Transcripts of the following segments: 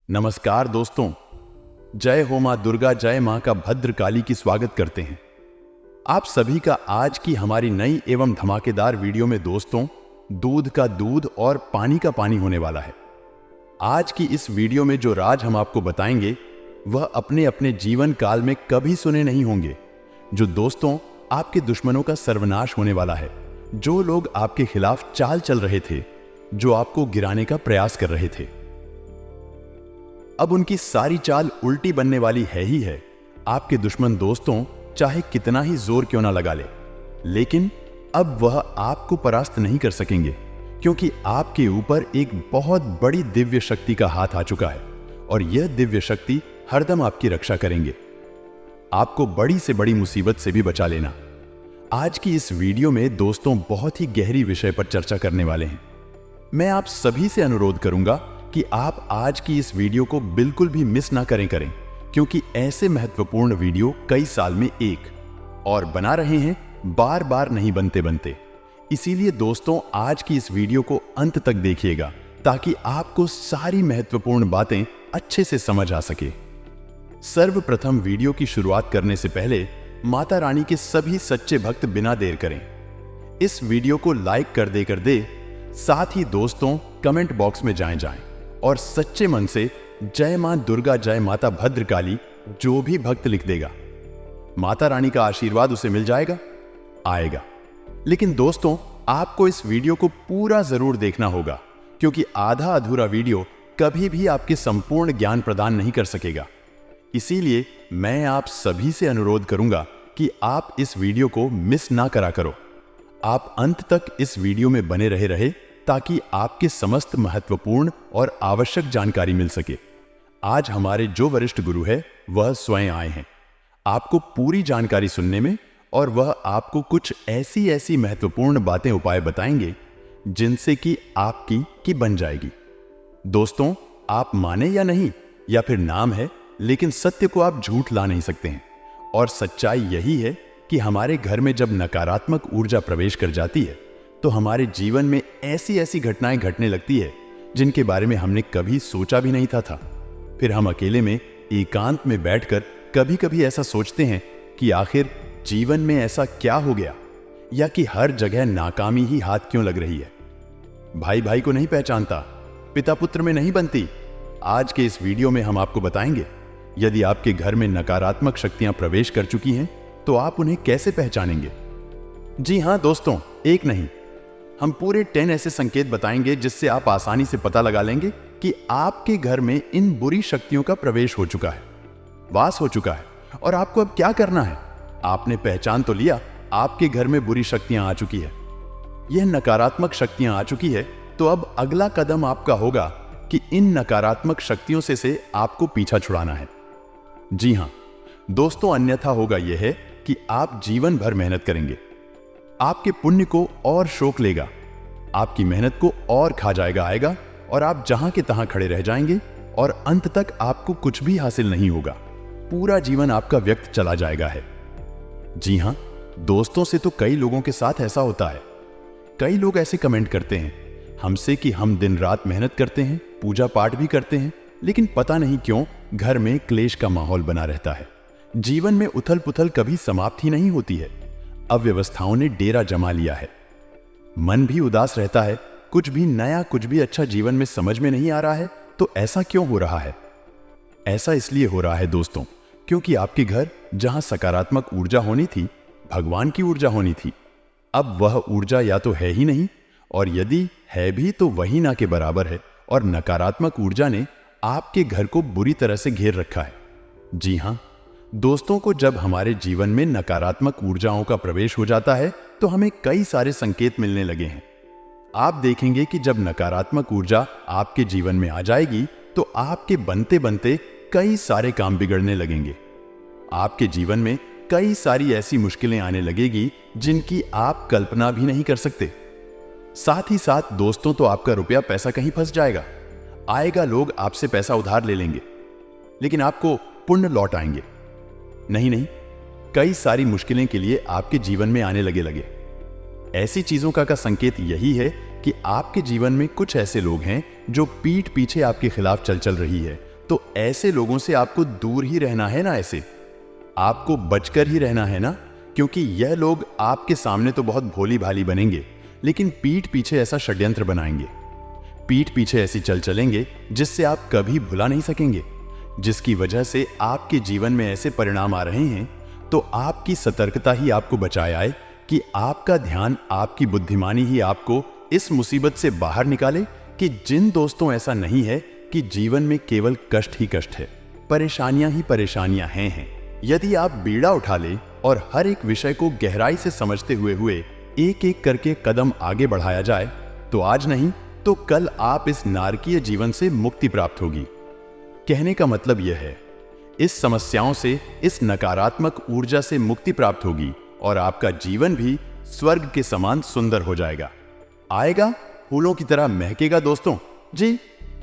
नमस्कार दोस्तों, जय हो मां दुर्गा जय मां का भद्र काली की स्वागत करते हैं। आप सभी का आज की हमारी नई एवं धमाकेदार वीडियो में दोस्तों दूध का दूध और पानी का पानी होने वाला है। आज की इस वीडियो में जो राज हम आपको बताएंगे वह अपने अपने जीवन काल में कभी सुने नहीं होंगे। जो दोस्तों आपके दुश्मनों का सर्वनाश होने वाला है, जो लोग आपके खिलाफ चाल चल रहे थे, जो आपको गिराने का प्रयास कर रहे थे, अब उनकी सारी चाल उल्टी बनने वाली है ही है। आपके दुश्मन दोस्तों चाहे कितना ही जोर क्यों ना लगा ले, लेकिन अब वह आपको परास्त नहीं कर सकेंगे, क्योंकि आपके ऊपर एक बहुत बड़ी दिव्य शक्ति का हाथ आ चुका है और यह दिव्य शक्ति हरदम आपकी रक्षा करेंगे। आपको बड़ी से बड़ी मुसीबत से भी बचा लेना। आज की इस वीडियो में दोस्तों बहुत ही गहरी विषय पर चर्चा करने वाले हैं। मैं आप सभी से अनुरोध करूंगा कि आप आज की इस वीडियो को बिल्कुल भी मिस ना करें, क्योंकि ऐसे महत्वपूर्ण वीडियो कई साल में एक और बना रहे हैं, बार बार नहीं बनते। इसीलिए दोस्तों आज की इस वीडियो को अंत तक देखिएगा ताकि आपको सारी महत्वपूर्ण बातें अच्छे से समझ आ सके। सर्वप्रथम वीडियो की शुरुआत करने से पहले माता रानी के सभी सच्चे भक्त बिना देर करें इस वीडियो को लाइक कर दे, साथ ही दोस्तों कमेंट बॉक्स में जाएं और सच्चे मन से जय मां दुर्गा जय माता भद्रकाली जो भी भक्त लिख देगा, माता रानी का आशीर्वाद उसे मिल आएगा। लेकिन दोस्तों आपको इस वीडियो को पूरा जरूर देखना होगा, क्योंकि आधा अधूरा वीडियो कभी भी आपके संपूर्ण ज्ञान प्रदान नहीं कर सकेगा। इसीलिए मैं आप सभी से अनुरोध करूंगा कि आप इस वीडियो को मिस ना करा करो। आप अंत तक इस वीडियो में बने रहे ताकि आपके समस्त महत्वपूर्ण और आवश्यक जानकारी मिल सके। आज हमारे जो वरिष्ठ गुरु है वह स्वयं आए हैं आपको पूरी जानकारी सुनने में, और वह आपको कुछ ऐसी महत्वपूर्ण बातें उपाय बताएंगे जिनसे कि आपकी की बन जाएगी। दोस्तों आप माने या नहीं, या फिर नाम है, लेकिन सत्य को आप झूठ ला नहीं सकते हैं। और सच्चाई यही है कि हमारे घर में जब नकारात्मक ऊर्जा प्रवेश कर जाती है तो हमारे जीवन में ऐसी घटनाएं घटने लगती है जिनके बारे में हमने कभी सोचा भी नहीं था। फिर हम अकेले में एकांत में बैठकर कभी ऐसा सोचते हैं कि आखिर जीवन में ऐसा क्या हो गया, या कि हर जगह नाकामी ही हाथ क्यों लग रही है। भाई को नहीं पहचानता, पिता पुत्र में नहीं बनती। आज के इस वीडियो में हम आपको बताएंगे यदि आपके घर में नकारात्मक शक्तियां प्रवेश कर चुकी हैं तो आप उन्हें कैसे पहचानेंगे। जी हां दोस्तों, एक नहीं, हम पूरे 10 ऐसे संकेत बताएंगे जिससे आप आसानी से पता लगा लेंगे कि आपके घर में इन बुरी शक्तियों का प्रवेश हो चुका है, वास हो चुका है, और आपको अब क्या करना है। आपने पहचान तो लिया आपके घर में बुरी शक्तियां आ चुकी है, यह नकारात्मक शक्तियां आ चुकी है, तो अब अगला कदम आपका होगा कि इन नकारात्मक शक्तियों से आपको पीछा छुड़ाना है। जी हां दोस्तों, अन्यथा होगा यह है कि आप जीवन भर मेहनत करेंगे, आपके पुण्य को और शोक लेगा, आपकी मेहनत को और खा आएगा, और आप जहां के तहां खड़े रह जाएंगे और अंत तक आपको कुछ भी हासिल नहीं होगा। पूरा जीवन आपका व्यर्थ चला जाएगा है। जी हां दोस्तों, से तो कई लोगों के साथ ऐसा होता है। कई लोग ऐसे कमेंट करते हैं हमसे कि हम दिन रात मेहनत करते हैं, पूजा पाठ भी करते हैं, लेकिन पता नहीं क्यों घर में क्लेश का माहौल बना रहता है। जीवन में उथल पुथल कभी समाप्त ही नहीं होती है। अव्यवस्थाओं ने डेरा जमा लिया है, मन भी उदास रहता है, कुछ भी नया, कुछ भी अच्छा जीवन में समझ में नहीं आ रहा है। तो ऐसा क्यों हो रहा है? ऐसा इसलिए हो रहा है दोस्तों, क्योंकि आपके घर जहां सकारात्मक ऊर्जा होनी थी, भगवान की ऊर्जा होनी थी, अब वह ऊर्जा या तो है ही नहीं, और यदि है भी तो वही ना के बराबर है, और नकारात्मक ऊर्जा ने आपके घर को बुरी तरह से घेर रखा है। जी हां दोस्तों, को जब हमारे जीवन में नकारात्मक ऊर्जाओं का प्रवेश हो जाता है तो हमें कई सारे संकेत मिलने लगे हैं। आप देखेंगे कि जब नकारात्मक ऊर्जा आपके जीवन में आ जाएगी तो आपके बनते कई सारे काम बिगड़ने लगेंगे। आपके जीवन में कई सारी ऐसी मुश्किलें आने लगेगी जिनकी आप कल्पना भी नहीं कर सकते। साथ ही साथ दोस्तों, तो आपका रुपया पैसा कहीं फंस आएगा, लोग आपसे पैसा उधार ले लेंगे, लेकिन आपको पुण्य लौट आएंगे। नहीं, कई सारी मुश्किलें के लिए आपके जीवन में आने लगे। ऐसी चीजों का संकेत यही है कि आपके जीवन में कुछ ऐसे लोग हैं जो पीठ पीछे आपके खिलाफ चल रही है, तो ऐसे लोगों से आपको दूर ही रहना है ना, ऐसे आपको बचकर ही रहना है ना, क्योंकि यह लोग आपके सामने तो बहुत भोली भाली बनेंगे, लेकिन पीठ पीछे ऐसा षड्यंत्र बनाएंगे, पीठ पीछे ऐसी चल चलेंगे जिससे आप कभी भुला नहीं सकेंगे, जिसकी वजह से आपके जीवन में ऐसे परिणाम आ रहे हैं। तो आपकी सतर्कता ही आपको बचाए आए कि आपका ध्यान, आपकी बुद्धिमानी ही आपको इस मुसीबत से बाहर निकाले कि जिन दोस्तों ऐसा नहीं है कि जीवन में केवल कष्ट ही कष्ट है, परेशानियां ही परेशानियां हैं। यदि आप बीड़ा उठा ले और हर एक विषय को गहराई से समझते हुए एक एक करके कदम आगे बढ़ाया जाए, तो आज नहीं तो कल आप इस नारकीय जीवन से मुक्ति प्राप्त होगी। कहने का मतलब यह है, इस समस्याओं से, इस नकारात्मक ऊर्जा से मुक्ति प्राप्त होगी और आपका जीवन भी स्वर्ग के समान सुंदर हो जाएगा, आएगा फूलों की तरह महकेगा। दोस्तों जी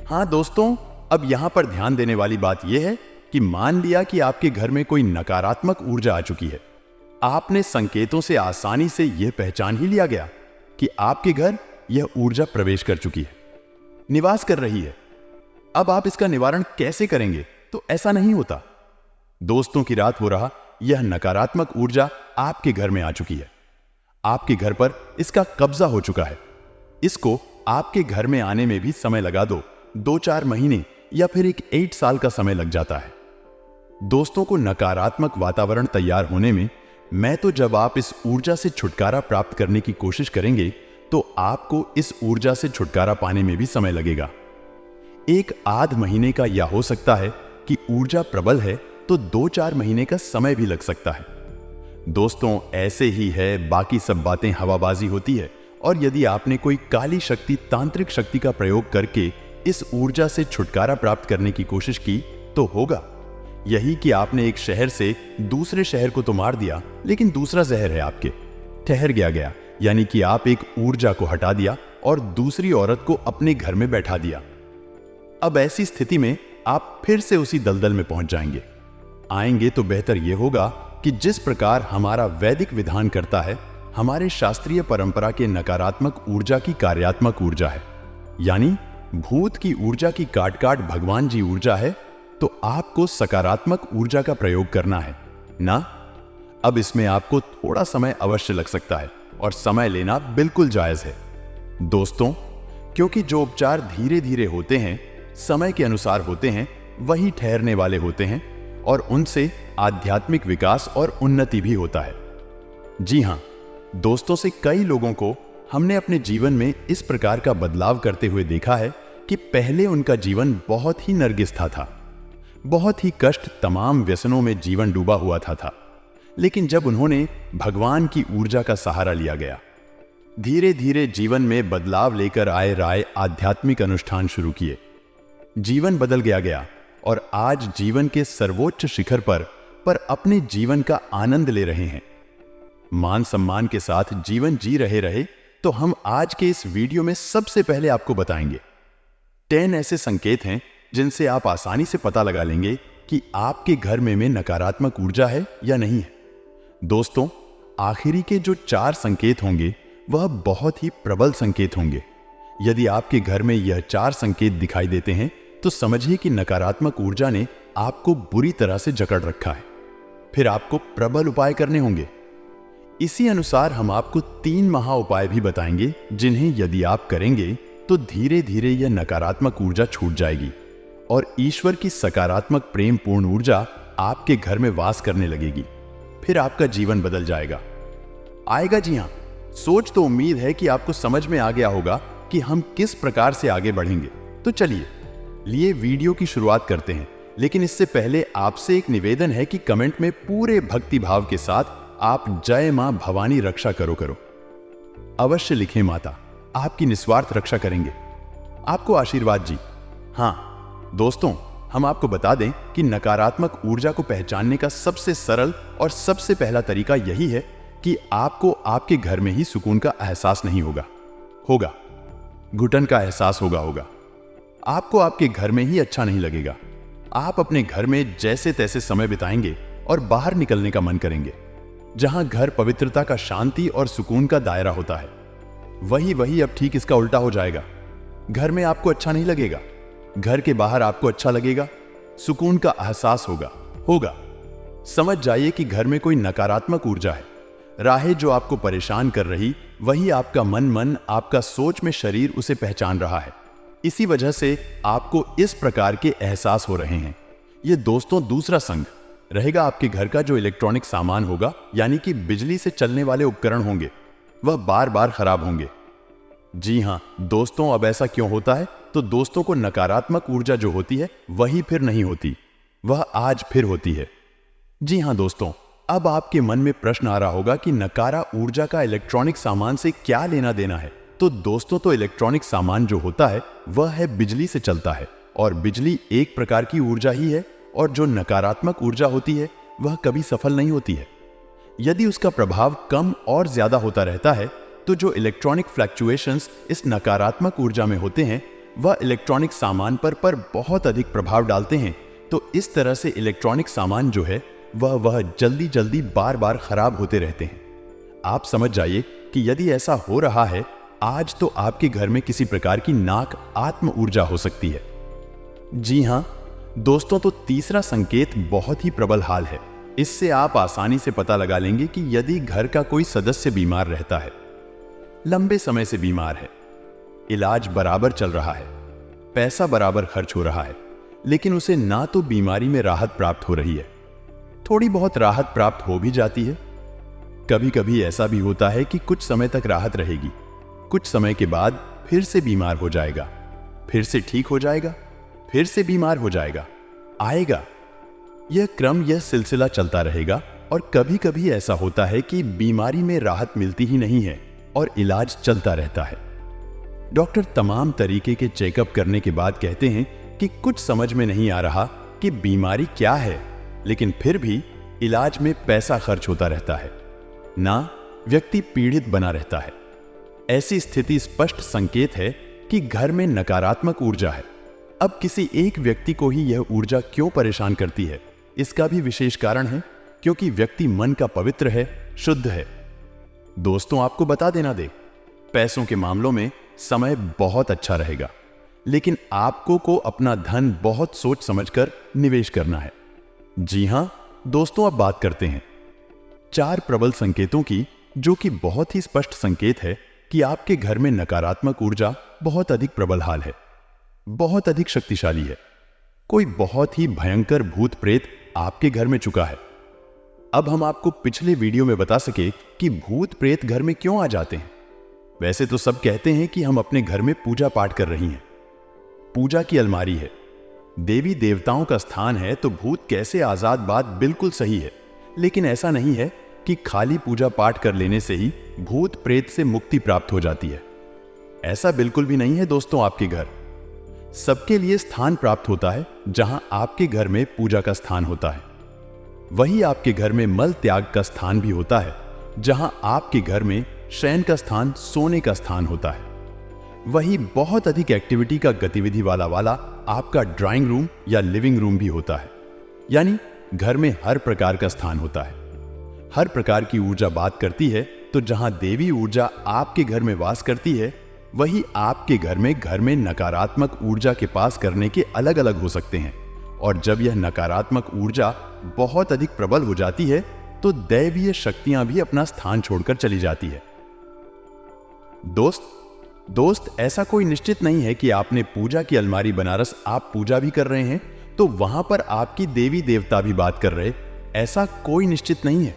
हाँ दोस्तों, अब यहां पर ध्यान देने वाली बात यह है कि मान लिया कि आपके घर में कोई नकारात्मक ऊर्जा आ चुकी है। आपने संकेतों से आसानी से यह पहचान ही लिया गया कि आपके घर यह ऊर्जा प्रवेश कर चुकी है, निवास कर रही है। अब आप इसका निवारण कैसे करेंगे? तो ऐसा नहीं होता। दोस्तों की रात हो रहा, यह नकारात्मक ऊर्जा आपके घर में आ चुकी है, आपके घर पर इसका कब्जा हो चुका है। इसको आपके घर में आने में भी समय लगा दो, 2-4 महीने या फिर एक 8 साल का समय लग जाता है दोस्तों को नकारात्मक वातावरण तैयार होने में। मैं तो जब आप इस ऊर्जा से छुटकारा प्राप्त करने की कोशिश करेंगे तो आपको इस ऊर्जा से छुटकारा पाने में भी समय लगेगा, 1-8 महीने का, या हो सकता है कि ऊर्जा प्रबल है तो 2-4 महीने का समय भी लग सकता है। दोस्तों ऐसे ही है, बाकी सब बातें हवाबाजी होती है। और यदि आपने कोई काली शक्ति, तांत्रिक शक्ति का प्रयोग करके इस ऊर्जा से छुटकारा प्राप्त करने की कोशिश की तो होगा यही कि आपने एक शहर से दूसरे शहर को तो मार दिया, लेकिन दूसरा जहर है आपके ठहर गया, यानी कि आप एक ऊर्जा को हटा दिया और दूसरी औरत को अपने घर में बैठा दिया। अब ऐसी स्थिति में आप फिर से उसी दलदल में पहुंच जाएंगे। आएंगे तो बेहतर यह होगा कि जिस प्रकार हमारा वैदिक विधान करता है, हमारे शास्त्रीय परंपरा के नकारात्मक ऊर्जा की कार्यात्मक ऊर्जा है, यानी भूत की ऊर्जा की काट भगवान जी ऊर्जा है, तो आपको सकारात्मक ऊर्जा का प्रयोग करना है ना। अब इसमें आपको थोड़ा समय अवश्य लग सकता है और समय लेना बिल्कुल जायज है दोस्तों, क्योंकि जो उपचार धीरे धीरे होते हैं, समय के अनुसार होते हैं, वही ठहरने वाले होते हैं और उनसे आध्यात्मिक विकास और उन्नति भी होता है। जी हां दोस्तों, से कई लोगों को हमने अपने जीवन में इस प्रकार का बदलाव करते हुए देखा है कि पहले उनका जीवन बहुत ही नरगिस्ता था, बहुत ही कष्ट, तमाम व्यसनों में जीवन डूबा हुआ था। लेकिन जब उन्होंने भगवान की ऊर्जा का सहारा लिया गया, धीरे धीरे जीवन में बदलाव लेकर आए राय आध्यात्मिक अनुष्ठान शुरू किए, जीवन बदल गया और आज जीवन के सर्वोच्च शिखर पर अपने जीवन का आनंद ले रहे हैं, मान सम्मान के साथ जीवन जी रहे। तो हम आज के इस वीडियो में सबसे पहले आपको बताएंगे 10 ऐसे संकेत हैं जिनसे आप आसानी से पता लगा लेंगे कि आपके घर में नकारात्मक ऊर्जा है या नहीं है। दोस्तों आखिरी के जो 4 संकेत होंगे वह बहुत ही प्रबल संकेत होंगे। यदि आपके घर में यह 4 संकेत दिखाई देते हैं तो समझिए कि नकारात्मक ऊर्जा ने आपको बुरी तरह से जकड़ रखा है। फिर आपको प्रबल उपाय करने होंगे। इसी अनुसार हम आपको 3 महा उपाय भी बताएंगे, जिन्हें यदि आप करेंगे तो धीरे धीरे यह नकारात्मक ऊर्जा छूट जाएगी और ईश्वर की सकारात्मक प्रेम पूर्ण ऊर्जा आपके घर में वास करने लगेगी। फिर आपका जीवन बदल जाएगा, आएगा। जी हां, सोच तो उम्मीद है कि आपको समझ में आ गया होगा कि हम किस प्रकार से आगे बढ़ेंगे। तो चलिए वीडियो की शुरुआत करते हैं, लेकिन इससे पहले आपसे एक निवेदन है कि कमेंट में पूरे भक्ति भाव के साथ आप जय मां भवानी रक्षा करो अवश्य लिखें। माता आपकी निस्वार्थ रक्षा करेंगे, आपको आशीर्वाद जी। हां दोस्तों, हम आपको बता दें कि नकारात्मक ऊर्जा को पहचानने का सबसे सरल और सबसे पहला तरीका यही है कि आपको आपके घर में ही सुकून का एहसास नहीं होगा, घुटन का एहसास होगा। आपको आपके घर में ही अच्छा नहीं लगेगा। आप अपने घर में जैसे तैसे समय बिताएंगे और बाहर निकलने का मन करेंगे। जहां घर पवित्रता का, शांति और सुकून का दायरा होता है, वही अब ठीक इसका उल्टा हो जाएगा। घर में आपको अच्छा नहीं लगेगा, घर के बाहर आपको अच्छा लगेगा। सुकून का एहसास होगा। समझ जाइए कि घर में कोई नकारात्मक ऊर्जा है, राहें जो आपको परेशान कर रही, वही आपका मन आपका सोच में शरीर उसे पहचान रहा है। इसी वजह से आपको इस प्रकार के एहसास हो रहे हैं। ये दोस्तों दूसरा संग रहेगा आपके घर का जो इलेक्ट्रॉनिक सामान होगा, यानी कि बिजली से चलने वाले उपकरण होंगे, वह बार बार खराब होंगे। जी हां दोस्तों, अब ऐसा क्यों होता है? तो दोस्तों को नकारात्मक ऊर्जा जो होती है वही फिर नहीं होती, वह आज फिर होती है। जी हां दोस्तों, अब आपके मन में प्रश्न आ रहा होगा कि नकारा ऊर्जा का इलेक्ट्रॉनिक सामान से क्या लेना देना है? तो दोस्तों, तो इलेक्ट्रॉनिक सामान जो होता है वह है बिजली से चलता है, और बिजली एक प्रकार की ऊर्जा ही है, और जो नकारात्मक ऊर्जा होती है वह कभी सफल नहीं होती है। यदि उसका प्रभाव कम और ज्यादा होता रहता है, तो जो इलेक्ट्रॉनिक फ्लक्चुएशंस इस नकारात्मक ऊर्जा में होते हैं वह इलेक्ट्रॉनिक सामान पर बहुत अधिक प्रभाव डालते हैं। तो इस तरह से इलेक्ट्रॉनिक सामान जो है वह जल्दी बार बार खराब होते रहते हैं। आप समझ जाइए कि यदि ऐसा हो रहा है आज, तो आपके घर में किसी प्रकार की नाक आत्म ऊर्जा हो सकती है। जी हां दोस्तों, तो तीसरा संकेत बहुत ही प्रबल हाल है। इससे आप आसानी से पता लगा लेंगे कि यदि घर का कोई सदस्य बीमार रहता है, लंबे समय से बीमार है, इलाज बराबर चल रहा है, पैसा बराबर खर्च हो रहा है, लेकिन उसे ना तो बीमारी में राहत प्राप्त हो रही है, थोड़ी बहुत राहत प्राप्त हो भी जाती है। कभी कभी ऐसा भी होता है कि कुछ समय तक राहत रहेगी, कुछ समय के बाद फिर से बीमार हो जाएगा, फिर से ठीक हो जाएगा, फिर से बीमार हो जाएगा, आएगा। यह सिलसिला चलता रहेगा। और कभी कभी ऐसा होता है कि बीमारी में राहत मिलती ही नहीं है और इलाज चलता रहता है। डॉक्टर तमाम तरीके के चेकअप करने के बाद कहते हैं कि कुछ समझ में नहीं आ रहा कि बीमारी क्या है, लेकिन फिर भी इलाज में पैसा खर्च होता रहता है, ना व्यक्ति पीड़ित बना रहता है। ऐसी स्थिति स्पष्ट संकेत है कि घर में नकारात्मक ऊर्जा है। अब किसी एक व्यक्ति को ही यह ऊर्जा क्यों परेशान करती है, इसका भी विशेष कारण है, क्योंकि व्यक्ति मन का पवित्र है, शुद्ध है। दोस्तों, आपको बता देना दे, पैसों के मामलों में समय बहुत अच्छा रहेगा, लेकिन आपको को अपना धन बहुत सोच समझकर निवेश करना है। जी हां दोस्तों, अब बात करते हैं 4 प्रबल संकेतों की, जो कि बहुत ही स्पष्ट संकेत है कि आपके घर में नकारात्मक ऊर्जा बहुत अधिक प्रबल हाल है, बहुत अधिक शक्तिशाली है। कोई बहुत ही भयंकर भूत प्रेत आपके घर में चुका है। अब हम आपको पिछले वीडियो में बता सके कि भूत प्रेत घर में क्यों आ जाते हैं। वैसे तो सब कहते हैं कि हम अपने घर में पूजा पाठ कर रही हैं, पूजा की अलमारी है, देवी देवताओं का स्थान है, तो भूत कैसे आजाद, बात बिल्कुल सही है। लेकिन ऐसा नहीं है कि खाली पूजा पाठ कर लेने से ही भूत प्रेत से मुक्ति प्राप्त हो जाती है। ऐसा बिल्कुल भी नहीं है दोस्तों। आपके घर सबके लिए स्थान प्राप्त होता है, जहां आपके घर में पूजा का स्थान होता है, वही आपके घर में मल त्याग का स्थान भी होता है, जहां आपके घर में शयन का स्थान, सोने का स्थान होता है, वही बहुत अधिक एक्टिविटी का गतिविधि वाला आपका ड्राइंग रूम या लिविंग रूम भी होता है। यानी घर में हर प्रकार का स्थान होता है। हर प्रकार की ऊर्जा बात करती है, तो जहां देवी ऊर्जा आपके घर में वास करती है, वही आपके घर में नकारात्मक ऊर्जा के पास करने के अलग अलग हो सकते हैं। और जब यह नकारात्मक ऊर्जा बहुत अधिक प्रबल हो जाती है, तो दैवीय शक्तियां भी अपना स्थान छोड़कर चली जाती है। दोस्त, ऐसा कोई निश्चित नहीं है कि आपने पूजा की अलमारी बनारस आप पूजा भी कर रहे हैं तो वहां पर आपकी देवी देवता भी बात कर रहे, ऐसा कोई निश्चित नहीं है।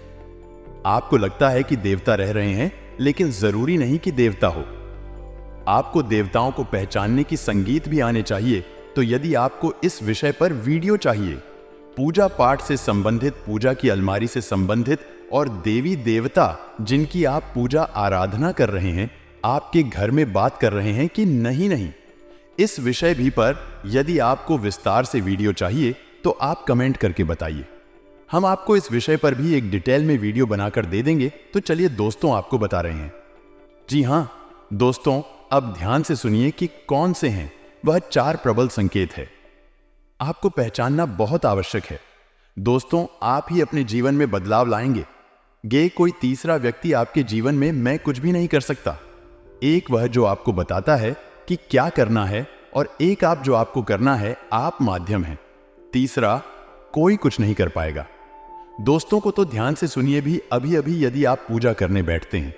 आपको लगता है कि देवता रह रहे हैं, लेकिन जरूरी नहीं कि देवता हो। आपको देवताओं को पहचानने की संगीत भी आने चाहिए। तो यदि आपको इस विषय पर वीडियो चाहिए, पूजा पाठ से संबंधित, पूजा की अलमारी से संबंधित, और देवी देवता जिनकी आप पूजा आराधना कर रहे हैं आपके घर में बात कर रहे हैं कि नहीं, इस विषय भी पर यदि आपको विस्तार से वीडियो चाहिए तो आप कमेंट करके बताइए। हम आपको इस विषय पर भी एक डिटेल में वीडियो बनाकर दे देंगे। तो चलिए दोस्तों, आपको बता रहे हैं। जी हां दोस्तों, अब ध्यान से सुनिए कि कौन से हैं वह 4 प्रबल संकेत है। आपको पहचानना बहुत आवश्यक है। दोस्तों, आप ही अपने जीवन में बदलाव लाएंगे। कोई तीसरा व्यक्ति आपके जीवन में मैं कुछ भी नहीं कर सकता। एक वह जो आपको बताता है कि क्या करना है, और एक आप जो आपको करना है, आप माध्यम हैं। तीसरा, कोई कुछ नहीं कर पाएगा। दोस्तों को तो ध्यान से सुनिए भी, अभी अभी यदि आप पूजा करने बैठते हैं,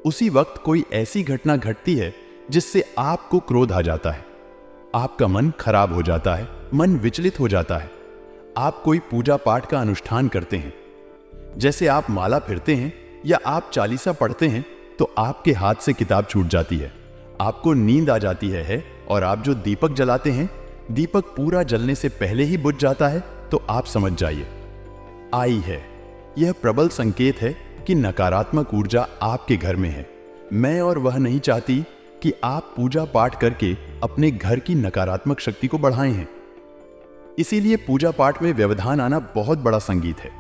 उसी वक्त कोई ऐसी घटना घटती है जिससे आपको क्रोध आ जाता है, आपका मन खराब हो जाता है, मन विचलित हो जाता है। आप कोई पूजा पाठ का अनुष्ठान करते हैं, जैसे आप माला फिरते हैं या आप चालीसा पढ़ते हैं, तो आपके हाथ से किताब छूट जाती है, आपको नींद आ जाती है और आप जो दीपक जलाते हैं, दीपक पूरा जलने से पहले ही बुझ जाता है, तो आप समझ जाइए आई है। यह प्रबल संकेत है कि नकारात्मक ऊर्जा आपके घर में है। मैं और वह नहीं चाहती कि आप पूजा पाठ करके अपने घर की नकारात्मक शक्ति को बढ़ाए हैं। इसीलिए पूजा पाठ में व्यवधान आना बहुत बड़ा संगीत है।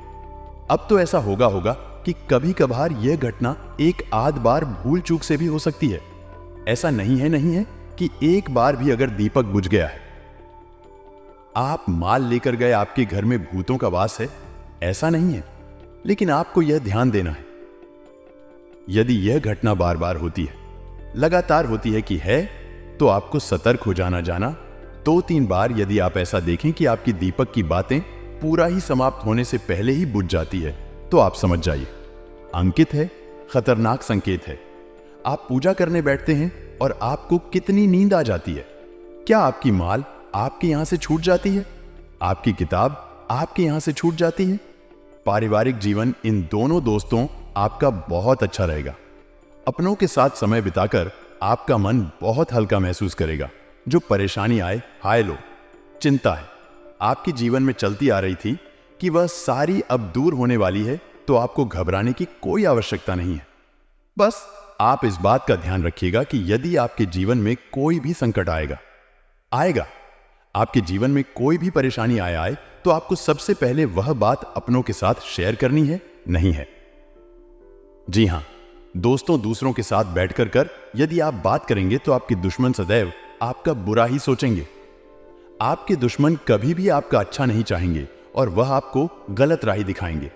अब तो ऐसा होगा कि कभी कभार यह घटना एक आध बार भूल चूक से भी हो सकती है। ऐसा नहीं है कि एक बार भी अगर दीपक बुझ गया है, आप माल लेकर गए, आपके घर में भूतों का वास है, ऐसा नहीं है। लेकिन आपको यह ध्यान देना है, यदि यह घटना बार बार होती है, लगातार होती है कि है, तो आपको सतर्क हो जाना 2-3 बार। यदि आप ऐसा देखें कि आपकी दीपक की बातें पूरा ही समाप्त होने से पहले ही बुझ जाती है, तो आप समझ जाइए अंकित है, खतरनाक संकेत है। आप पूजा करने बैठते हैं और आपको कितनी नींद आ जाती है। क्या आपकी माल आपके यहां से छूट जाती है? आपकी किताब आपके यहां से छूट जाती है? पारिवारिक जीवन, इन दोनों दोस्तों आपका बहुत अच्छा रहेगा। अपनों के साथ समय बिताकर आपका मन बहुत हल्का महसूस करेगा। जो परेशानी आए, हाय लो, चिंता है, आपके जीवन में चलती आ रही थी कि वह सारी अब दूर होने वाली है, तो आपको घबराने की कोई आवश्यकता नहीं है। बस आप इस बात का ध्यान रखिएगा कि यदि आपके जीवन में कोई भी संकट आएगा, आपके जीवन में कोई भी परेशानी आए, तो आपको सबसे पहले वह बात अपनों के साथ शेयर करनी है, नहीं है? जी हां, दोस्तों, दूसरों के साथ बैठकर यदि आप बात करेंगे तो आपके दुश्मन सदैव आपका बुरा ही सोचेंगे। आपके दुश्मन कभी भी आपका अच्छा नहीं चाहेंगे और वह आपको गलत राह दिखाएंगे।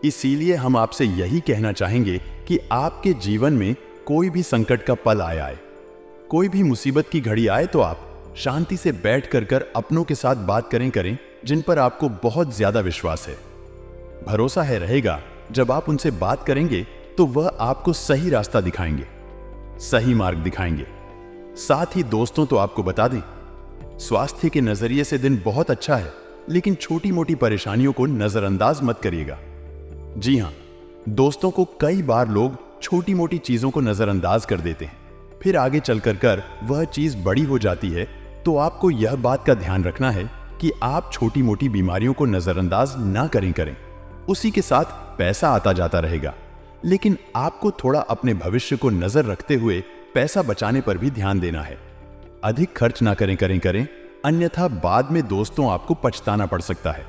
इसीलिए हम आपसे यही कहना चाहेंगे कि आपके जीवन में कोई भी संकट का पल आए, कोई भी मुसीबत की घड़ी आए, तो आप शांति से बैठ कर अपनों के साथ बात करें जिन पर आपको बहुत ज्यादा विश्वास है, भरोसा है रहेगा। जब आप उनसे बात करेंगे तो वह आपको सही रास्ता दिखाएंगे, सही मार्ग दिखाएंगे। साथ ही दोस्तों, तो आपको बता दें, स्वास्थ्य के नजरिए से दिन बहुत अच्छा है, लेकिन छोटी मोटी परेशानियों को नजरअंदाज मत करिएगा। जी हां, दोस्तों को कई बार लोग छोटी मोटी चीजों को नजरअंदाज कर देते हैं, फिर आगे चलकर वह चीज बड़ी हो जाती है। तो आपको यह बात का ध्यान रखना है कि आप छोटी मोटी बीमारियों को नजरअंदाज ना करें। उसी के साथ पैसा आता जाता रहेगा, लेकिन आपको थोड़ा अपने भविष्य को नजर रखते हुए पैसा बचाने पर भी ध्यान देना है। अधिक खर्च ना करें, अन्यथा बाद में दोस्तों आपको पछताना पड़ सकता है।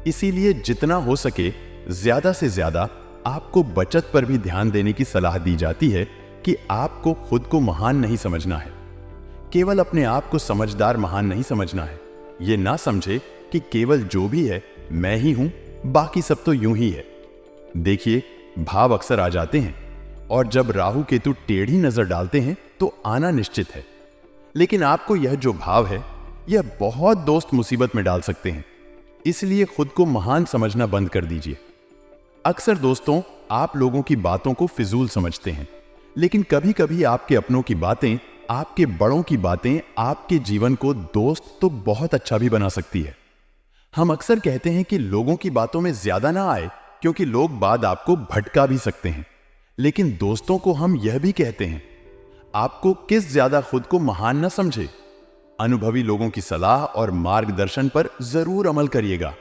इसीलिए जितना हो सके ज्यादा से ज्यादा आपको बचत पर भी ध्यान देने की सलाह दी जाती है कि आपको खुद को महान नहीं समझना है, केवल अपने आप को समझदार महान नहीं समझना है। यह ना समझे कि केवल जो भी है मैं ही हूं, बाकी सब तो यूं ही है। देखिए, भाव अक्सर आ जाते हैं और जब राहु केतु टेढ़ी नजर डालते हैं तो आना निश्चित है। लेकिन आपको यह जो भाव है, यह बहुत दोस्त मुसीबत में डाल सकते हैं। इसलिए खुद को महान समझना बंद कर दीजिए। अक्सर दोस्तों, आप लोगों की बातों को फिजूल समझते हैं, लेकिन कभी कभी आपके अपनों की बातें, आपके बड़ों की बातें आपके जीवन को दोस्त तो बहुत अच्छा भी बना सकती है। हम अक्सर कहते हैं कि लोगों की बातों में ज्यादा ना आए, क्योंकि लोग बात आपको भटका भी सकते हैं। लेकिन दोस्तों को हम यह भी कहते हैं, आपको किस ज्यादा खुद को महान न समझे। अनुभवी लोगों की सलाह और मार्गदर्शन पर जरूर अमल करिएगा।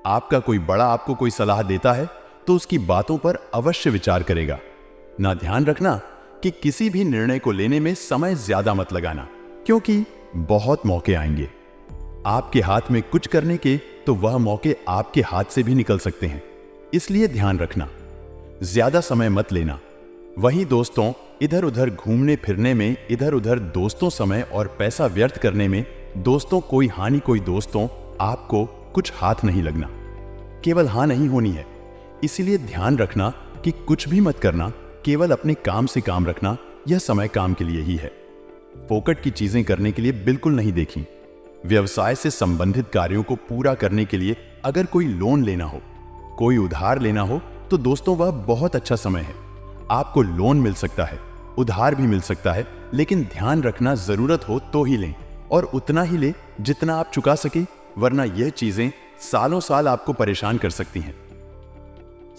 आपका कोई बड़ा आपको कोई सलाह देता है तो उसकी बातों पर अवश्य विचार करेगा। ना ध्यान रखना कि किसी भी निर्णय को लेने में समय ज्यादा मत लगाना, क्योंकि बहुत मौके आएंगे आपके हाथ में कुछ करने के, तो वह मौके आपके हाथ से भी निकल सकते हैं। इसलिए ध्यान रखना, ज्यादा समय मत लेना। वहीं दोस्तों, इधर उधर घूमने फिरने में, इधर उधर दोस्तों समय और पैसा व्यर्थ करने में, दोस्तों कोई हानि कोई दोस्तों आपको कुछ हाथ नहीं लगना, केवल हां नहीं होनी है। इसीलिए ध्यान रखना कि कुछ भी मत करना, केवल अपने काम से काम रखना। यह समय काम के लिए ही है, फोकट की चीजें करने के लिए बिल्कुल नहीं देखी। व्यवसाय से संबंधित कार्यों को पूरा करने के लिए अगर कोई लोन लेना हो, कोई उधार लेना हो, तो दोस्तों वह बहुत अच्छा समय है। आपको लोन मिल सकता है, उधार भी मिल सकता है, लेकिन ध्यान रखना जरूरत हो तो ही लें और उतना ही लें जितना आप चुका सके, वरना यह चीजें सालों साल आपको परेशान कर सकती हैं।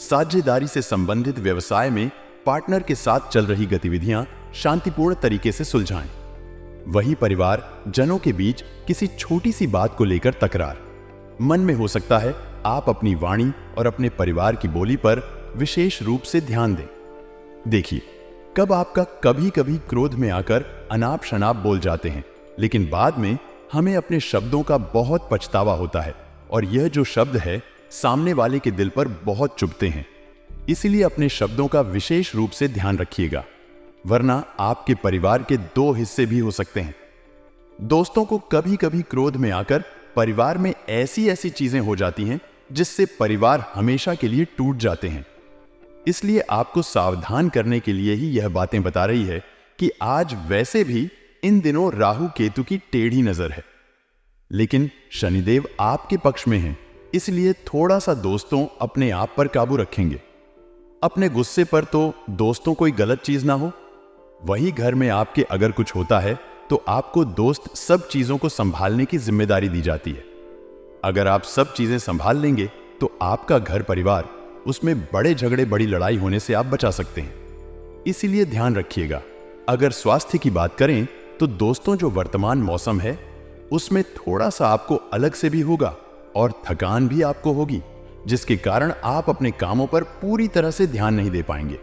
साझेदारी से संबंधित व्यवसाय में पार्टनर के साथ चल रही गतिविधियां शांतिपूर्ण तरीके से सुलझाएं। वही परिवार जनों के बीच किसी छोटी सी बात को लेकर तकरार, मन में हो सकता है आप अपनी वाणी और अपने परिवार की बोली पर विशेष रूप से ध्यान दें। देखिए, कब आपका कभी कभी क्रोध में आकर अनाप शनाप बोल जाते हैं, लेकिन बाद में हमें अपने शब्दों का बहुत पछतावा होता है और यह जो शब्द है सामने वाले के दिल पर बहुत चुभते हैं। इसीलिए अपने शब्दों का विशेष रूप से ध्यान रखिएगा, वरना आपके परिवार के दो हिस्से भी हो सकते हैं। दोस्तों को कभी कभी क्रोध में आकर परिवार में ऐसी ऐसी चीजें हो जाती हैं जिससे परिवार हमेशा के लिए टूट जाते हैं। इसलिए आपको सावधान करने के लिए ही यह बातें बता रही है कि आज वैसे भी इन दिनों राहु केतु की टेढ़ी नजर है, लेकिन शनिदेव आपके पक्ष में हैं, इसलिए थोड़ा सा दोस्तों अपने आप पर काबू रखेंगे। अपने गुस्से पर तो दोस्तों कोई गलत चीज ना हो। वही घर में आपके अगर कुछ होता है तो आपको दोस्त सब चीजों को संभालने की जिम्मेदारी दी जाती है। अगर आप सब चीजें संभाल लेंगे तो आपका घर परिवार, उसमें बड़े झगड़े बड़ी लड़ाई होने से आप बचा सकते हैं। इसीलिए ध्यान रखिएगा। अगर स्वास्थ्य की बात करें तो दोस्तों जो वर्तमान मौसम है उसमें थोड़ा सा आपको अलग से भी होगा और थकान भी आपको होगी, जिसके कारण आप अपने कामों पर पूरी तरह से ध्यान नहीं दे पाएंगे।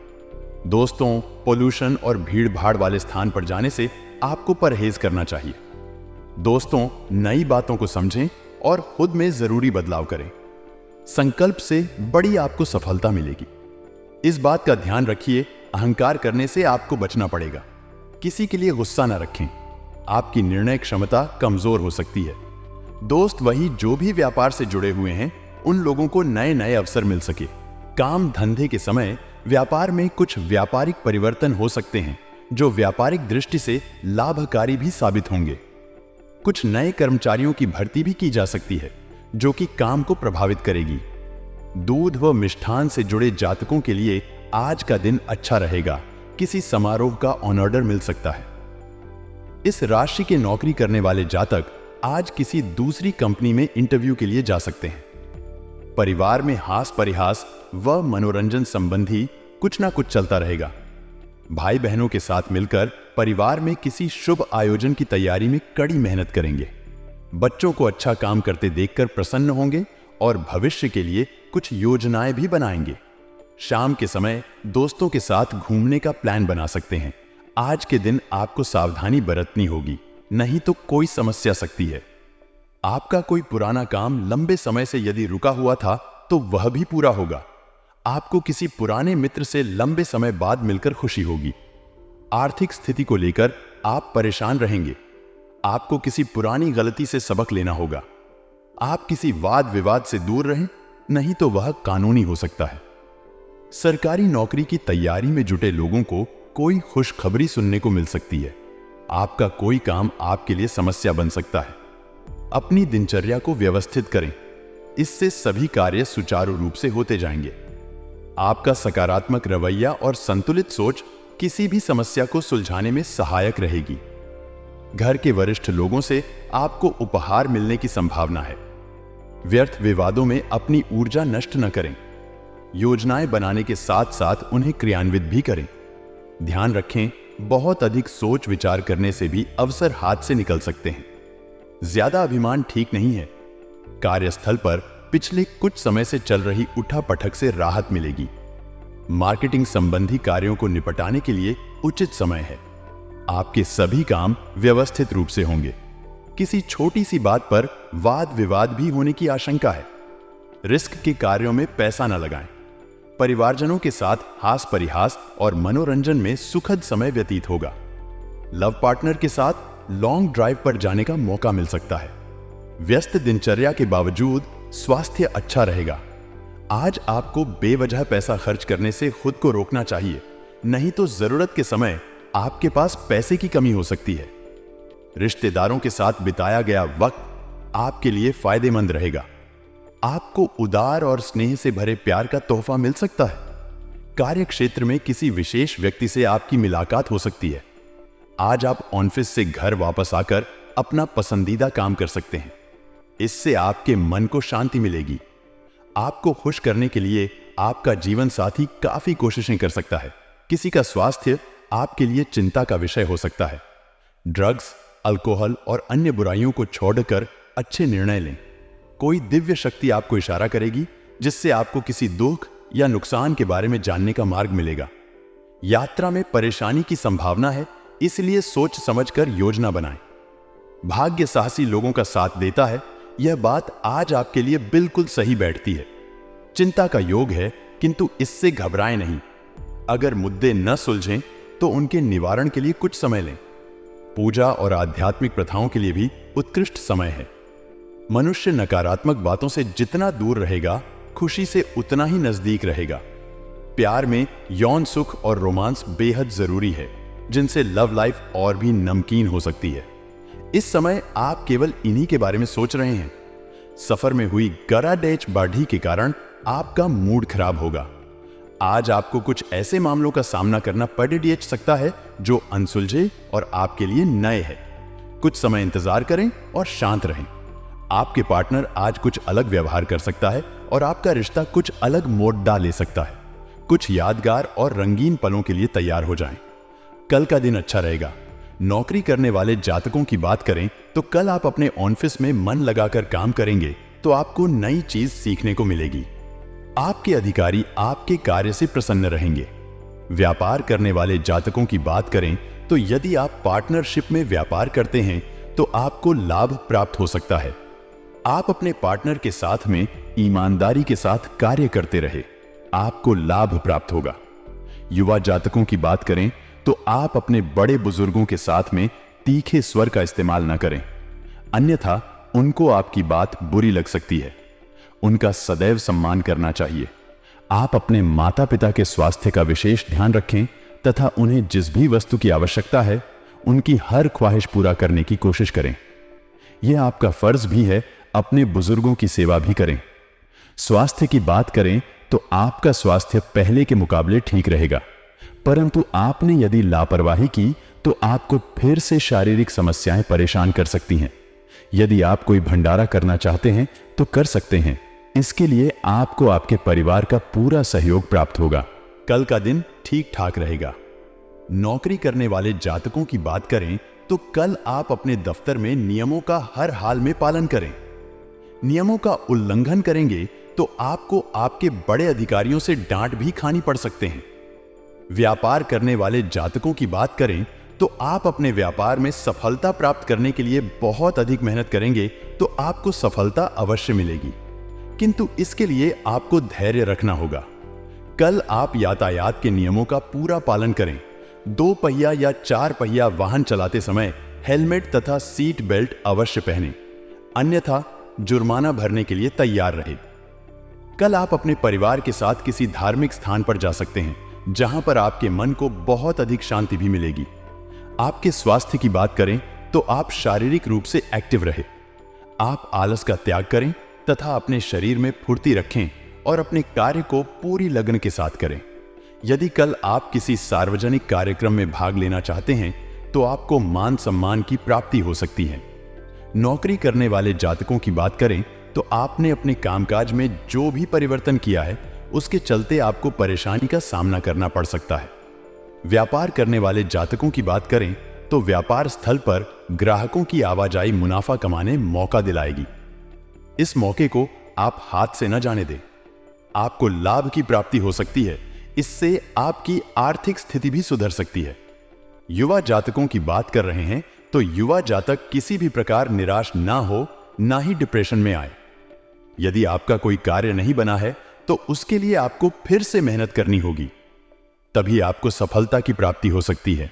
दोस्तों, पोल्यूशन और भीड़ भाड़ वाले स्थान पर जाने से आपको परहेज करना चाहिए। दोस्तों, नई बातों को समझें और खुद में जरूरी बदलाव करें। संकल्प से बड़ी आपको सफलता मिलेगी। इस बात का ध्यान रखिए, अहंकार करने से आपको बचना पड़ेगा। किसी के लिए गुस्सा न रखें, आपकी निर्णय क्षमता कमजोर हो सकती है। दोस्त वही जो भी व्यापार से जुड़े हुए हैं, उन लोगों को नए नए अवसर मिल सके। काम धंधे के समय व्यापार में कुछ व्यापारिक परिवर्तन हो सकते हैं जो व्यापारिक दृष्टि से लाभकारी भी साबित होंगे। कुछ नए कर्मचारियों की भर्ती भी की जा सकती है जो कि काम को प्रभावित करेगी। दूध व मिष्ठान से जुड़े जातकों के लिए आज का दिन अच्छा रहेगा। किसी समारोह का ऑनर मिल सकता है। इस राशि के नौकरी करने वाले जातक आज किसी दूसरी कंपनी में इंटरव्यू के लिए जा सकते हैं। परिवार में हास परिहास व मनोरंजन संबंधी कुछ ना कुछ चलता रहेगा। भाई बहनों के साथ मिलकर परिवार में किसी शुभ आयोजन की तैयारी में कड़ी मेहनत करेंगे। बच्चों को अच्छा काम करते देखकर प्रसन्न होंगे और भविष्य के लिए कुछ योजनाएं भी बनाएंगे। शाम के समय दोस्तों के साथ घूमने का प्लान बना सकते हैं। आज के दिन आपको सावधानी बरतनी होगी, नहीं तो कोई समस्या सकती है। आपका कोई पुराना काम लंबे समय से यदि रुका हुआ था तो वह भी पूरा होगा। आपको किसी पुराने मित्र से लंबे समय बाद मिलकर खुशी होगी। आर्थिक स्थिति को लेकर आप परेशान रहेंगे। आपको किसी पुरानी गलती से सबक लेना होगा। आप किसी वाद विवाद से दूर रहें, नहीं तो वह कानूनी हो सकता है। सरकारी नौकरी की तैयारी में जुटे लोगों को कोई खुशखबरी सुनने को मिल सकती है। आपका कोई काम आपके लिए समस्या बन सकता है। अपनी दिनचर्या को व्यवस्थित करें, इससे सभी कार्य सुचारू रूप से होते जाएंगे। आपका सकारात्मक रवैया और संतुलित सोच किसी भी समस्या को सुलझाने में सहायक रहेगी। घर के वरिष्ठ लोगों से आपको उपहार मिलने की संभावना है। व्यर्थ विवादों में अपनी ऊर्जा नष्ट न करें। योजनाएं बनाने के साथ साथ उन्हें क्रियान्वित भी करें। ध्यान रखें, बहुत अधिक सोच विचार करने से भी अवसर हाथ से निकल सकते हैं। ज्यादा अभिमान ठीक नहीं है। कार्यस्थल पर पिछले कुछ समय से चल रही उठापटक से राहत मिलेगी। मार्केटिंग संबंधी कार्यों को निपटाने के लिए उचित समय है। आपके सभी काम व्यवस्थित रूप से होंगे। किसी छोटी सी बात पर वाद विवाद भी होने की आशंका है। रिस्क के कार्यों में पैसा न लगाएं। परिवारजनों के साथ हास परिहास और मनोरंजन में सुखद समय व्यतीत होगा। लव पार्टनर के साथ लॉन्ग ड्राइव पर जाने का मौका मिल सकता है। व्यस्त दिनचर्या के बावजूद स्वास्थ्य अच्छा रहेगा। आज आपको बेवजह पैसा खर्च करने से खुद को रोकना चाहिए, नहीं तो जरूरत के समय आपके पास पैसे की कमी हो सकती है। रिश्तेदारों के साथ बिताया गया वक्त आपके लिए फायदेमंद रहेगा। आपको उदार और स्नेह से भरे प्यार का तोहफा मिल सकता है। कार्य क्षेत्र में किसी विशेष व्यक्ति से आपकी मुलाकात हो सकती है। आज आप ऑफिस से घर वापस आकर अपना पसंदीदा काम कर सकते हैं। इससे आपके मन को शांति मिलेगी। आपको खुश करने के लिए आपका जीवन साथी काफी कोशिशें कर सकता है। किसी का स्वास्थ्य आपके लिए चिंता का विषय हो सकता है। ड्रग्स, अल्कोहल और अन्य बुराइयों को छोड़कर अच्छे निर्णय लें। कोई दिव्य शक्ति आपको इशारा करेगी, जिससे आपको किसी दुख या नुकसान के बारे में जानने का मार्ग मिलेगा। यात्रा में परेशानी की संभावना है, इसलिए सोच समझकर योजना बनाएं। भाग्य साहसी लोगों का साथ देता है। यह बात आज आपके लिए बिल्कुल सही बैठती है। चिंता का योग है, किंतु इससे घबराएं नहीं। अगर मुद्दे न सुलझें तो उनके निवारण के लिए कुछ समय लें। पूजा और आध्यात्मिक प्रथाओं के लिए भी उत्कृष्ट समय है। मनुष्य नकारात्मक बातों से जितना दूर रहेगा, खुशी से उतना ही नजदीक रहेगा। प्यार में यौन सुख और रोमांस बेहद जरूरी है, जिनसे लव लाइफ और भी नमकीन हो सकती है। इस समय आप केवल इन्हीं के बारे में सोच रहे हैं। सफर में हुई गराडेच बाढ़ी के कारण आपका मूड खराब होगा। आज आपको कुछ ऐसे मामलों का सामना करना पड़ सकता है जो अनसुलझे और आपके लिए नए हैं। कुछ समय इंतजार करें और शांत रहें। आपके पार्टनर आज कुछ अलग व्यवहार कर सकता है और आपका रिश्ता कुछ अलग मोड़ ले सकता है। कुछ यादगार और रंगीन पलों के लिए तैयार हो जाएं। कल का दिन अच्छा रहेगा। नौकरी करने वाले जातकों की बात करें तो कल आप अपने ऑफिस में मन लगाकर काम करेंगे तो आपको नई चीज सीखने को मिलेगी। आपके अधिकारी आपके कार्य से प्रसन्न रहेंगे। व्यापार करने वाले जातकों की बात करें तो यदि आप पार्टनरशिप में व्यापार करते हैं तो आपको लाभ प्राप्त हो सकता है। आप अपने पार्टनर के साथ में ईमानदारी के साथ कार्य करते रहे, आपको लाभ प्राप्त होगा। युवा जातकों की बात करें तो आप अपने बड़े बुजुर्गों के साथ में तीखे स्वर का इस्तेमाल न करें, अन्यथा उनको आपकी बात बुरी लग सकती है। उनका सदैव सम्मान करना चाहिए। आप अपने माता पिता के स्वास्थ्य का विशेष ध्यान रखें तथा उन्हें जिस भी वस्तु की आवश्यकता है उनकी हर ख्वाहिश पूरा करने की कोशिश करें। यह आपका फर्ज भी है, अपने बुजुर्गों की सेवा भी करें। स्वास्थ्य की बात करें तो आपका स्वास्थ्य पहले के मुकाबले ठीक रहेगा, परंतु आपने यदि लापरवाही की तो आपको फिर से शारीरिक समस्याएं परेशान कर सकती हैं। यदि आप कोई भंडारा करना चाहते हैं तो कर सकते हैं। इसके लिए आपको आपके परिवार का पूरा सहयोग प्राप्त होगा। कल का दिन ठीक ठाक रहेगा। नौकरी करने वाले जातकों की बात करें तो कल आप अपने दफ्तर में नियमों का हर हाल में पालन करें। नियमों का उल्लंघन करेंगे तो आपको आपके बड़े अधिकारियों से डांट भी खानी पड़ सकते हैं। व्यापार करने वाले जातकों की बात करें तो आप अपने व्यापार में सफलता प्राप्त करने के लिए बहुत अधिक मेहनत करेंगे तो आपको सफलता अवश्य मिलेगी, किंतु इसके लिए आपको धैर्य रखना होगा। कल आप यातायात के नियमों का पूरा पालन करें। 2 पहिया या 4 पहिया वाहन चलाते समय हेलमेट तथा सीट बेल्ट अवश्य पहनें, अन्यथा जुर्माना भरने के लिए तैयार रहे। कल आप अपने परिवार के साथ किसी धार्मिक स्थान पर जा सकते हैं, जहां पर आपके मन को बहुत अधिक शांति भी मिलेगी। आपके स्वास्थ्य की बात करें तो आप शारीरिक रूप से एक्टिव रहे। आप आलस का त्याग करें तथा अपने शरीर में फुर्ती रखें और अपने कार्य को पूरी लगन के साथ करें। यदि कल आप किसी सार्वजनिक कार्यक्रम में भाग लेना चाहते हैं तो आपको मान सम्मान की प्राप्ति हो सकती है। नौकरी करने वाले जातकों की बात करें तो आपने अपने कामकाज में जो भी परिवर्तन किया है उसके चलते आपको परेशानी का सामना करना पड़ सकता है। व्यापार करने वाले जातकों की बात करें तो व्यापार स्थल पर ग्राहकों की आवाजाही मुनाफा कमाने मौका दिलाएगी। इस मौके को आप हाथ से न जाने दें। आपको लाभ की प्राप्ति हो सकती है, इससे आपकी आर्थिक स्थिति भी सुधर सकती है। युवा जातकों की बात कर रहे हैं तो युवा जातक किसी भी प्रकार निराश ना हो, ना ही डिप्रेशन में आए। यदि आपका कोई कार्य नहीं बना है तो उसके लिए आपको फिर से मेहनत करनी होगी, तभी आपको सफलता की प्राप्ति हो सकती है।